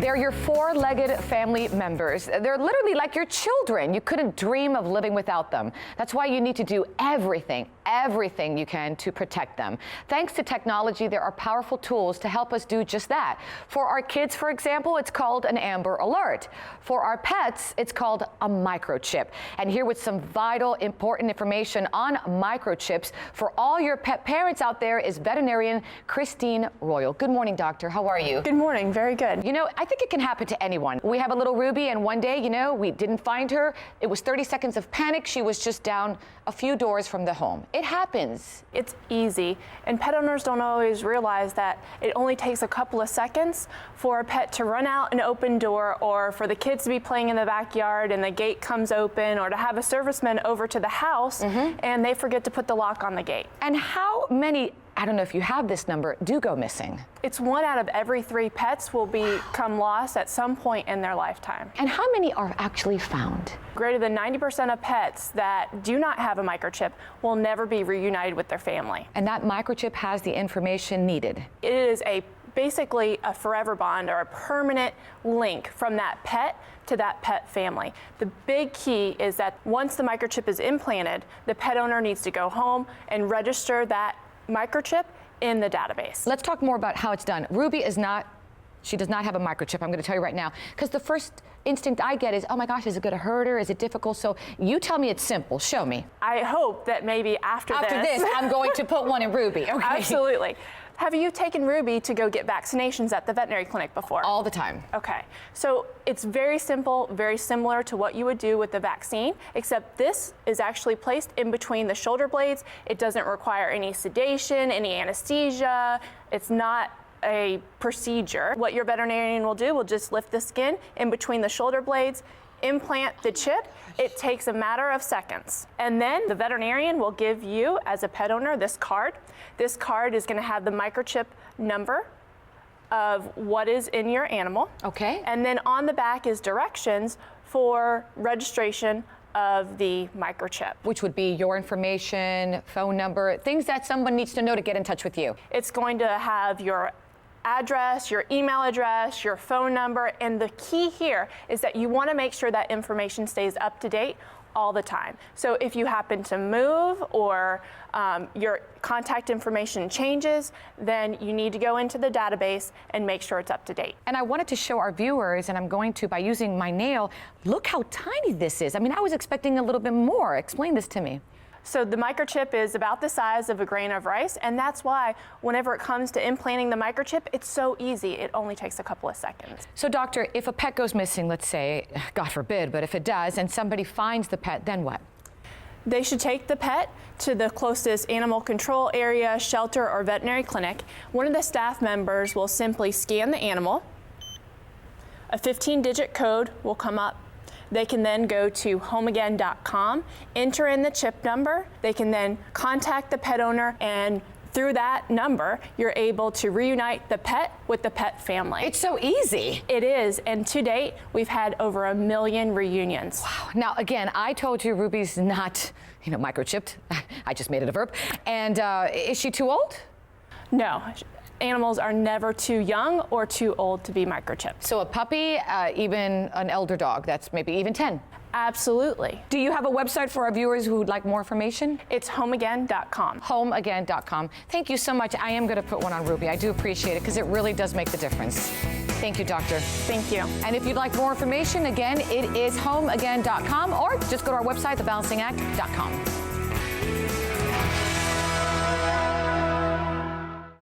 They're your four-legged family members. They're literally like your children. You couldn't dream of living without them. That's why you need to do everything you can to protect them. Thanks to technology, there are powerful tools to help us do just that. For our kids, for example, it's called an Amber Alert. For our pets, it's called a microchip. And here with some vital, important information on microchips for all your pet parents out there is veterinarian Christine Royal. Good morning, doctor. How are you? Good morning. Very good. You know, I think it can happen to anyone. We have a little Ruby, and one day, you know, we didn't find her. It was 30 seconds of panic. She was just down a few doors from the home. It happens. It's easy, and pet owners don't always realize that it only takes a couple of seconds for a pet to run out an open door, or for the kids to be playing in the backyard and the gate comes open, or to have a serviceman over to the house and they forget to put the lock on the gate. And how many, I don't know if you have this number, do go missing? It's 1 out of every 3 pets will become lost at some point in their lifetime. And how many are actually found? Greater than 90% of pets that do not have a microchip will never be reunited with their family. And that microchip has the information needed. It is basically a forever bond, or a permanent link from that pet to that pet family. The big key is that once the microchip is implanted, the pet owner needs to go home and register that microchip in the database. Let's talk more about how it's done. Ruby she does not have a microchip, I'm going to tell you right now, because the first instinct I get is, oh my gosh, is it going to hurt her? Is it difficult? So you tell me it's simple. Show me. I hope that maybe after this, I'm going to put one in Ruby. Okay. Absolutely. Have you taken Ruby to go get vaccinations at the veterinary clinic before? All the time. Okay, so it's very simple, very similar to what you would do with the vaccine, except this is actually placed in between the shoulder blades. It doesn't require any sedation, any anesthesia. It's not a procedure. What your veterinarian will do will just lift the skin in between the shoulder blades, implant the chip. It takes a matter of seconds. And then the veterinarian will give you, as a pet owner, this card. This card is going to have the microchip number of what is in your animal. Okay. And then on the back is directions for registration of the microchip. Which would be your information, phone number, things that someone needs to know to get in touch with you. It's going to have your address, your email address, your phone number, and the key here is that you want to make sure that information stays up to date all the time. So if you happen to move, or your contact information changes, then you need to go into the database and make sure it's up to date. And I wanted to show our viewers, and I'm going to by using my nail, look how tiny this is. I mean, I was expecting a little bit more. Explain this to me. So the microchip is about the size of a grain of rice, and that's why whenever it comes to implanting the microchip, it's so easy. It only takes a couple of seconds. So doctor, if a pet goes missing, let's say, God forbid, but if it does, and somebody finds the pet, then what? They should take the pet to the closest animal control area, shelter, or veterinary clinic. One of the staff members will simply scan the animal. A 15-digit code will come up. They can then go to HomeAgain.com, enter in the chip number. They can then contact the pet owner, and through that number, you're able to reunite the pet with the pet family. It's so easy. It is, and to date, we've had over 1 million reunions. Wow. Now, again, I told you Ruby's not, microchipped. I just made it a verb. And is she too old? No. Animals are never too young or too old to be microchipped. So a puppy, even an elder dog, that's maybe even 10? Absolutely. Do you have a website for our viewers who would like more information? It's HomeAgain.com. HomeAgain.com. Thank you so much. I am going to put one on Ruby. I do appreciate it because it really does make the difference. Thank you, doctor. Thank you. And if you'd like more information, again, it is HomeAgain.com, or just go to our website, thebalancingAct.com.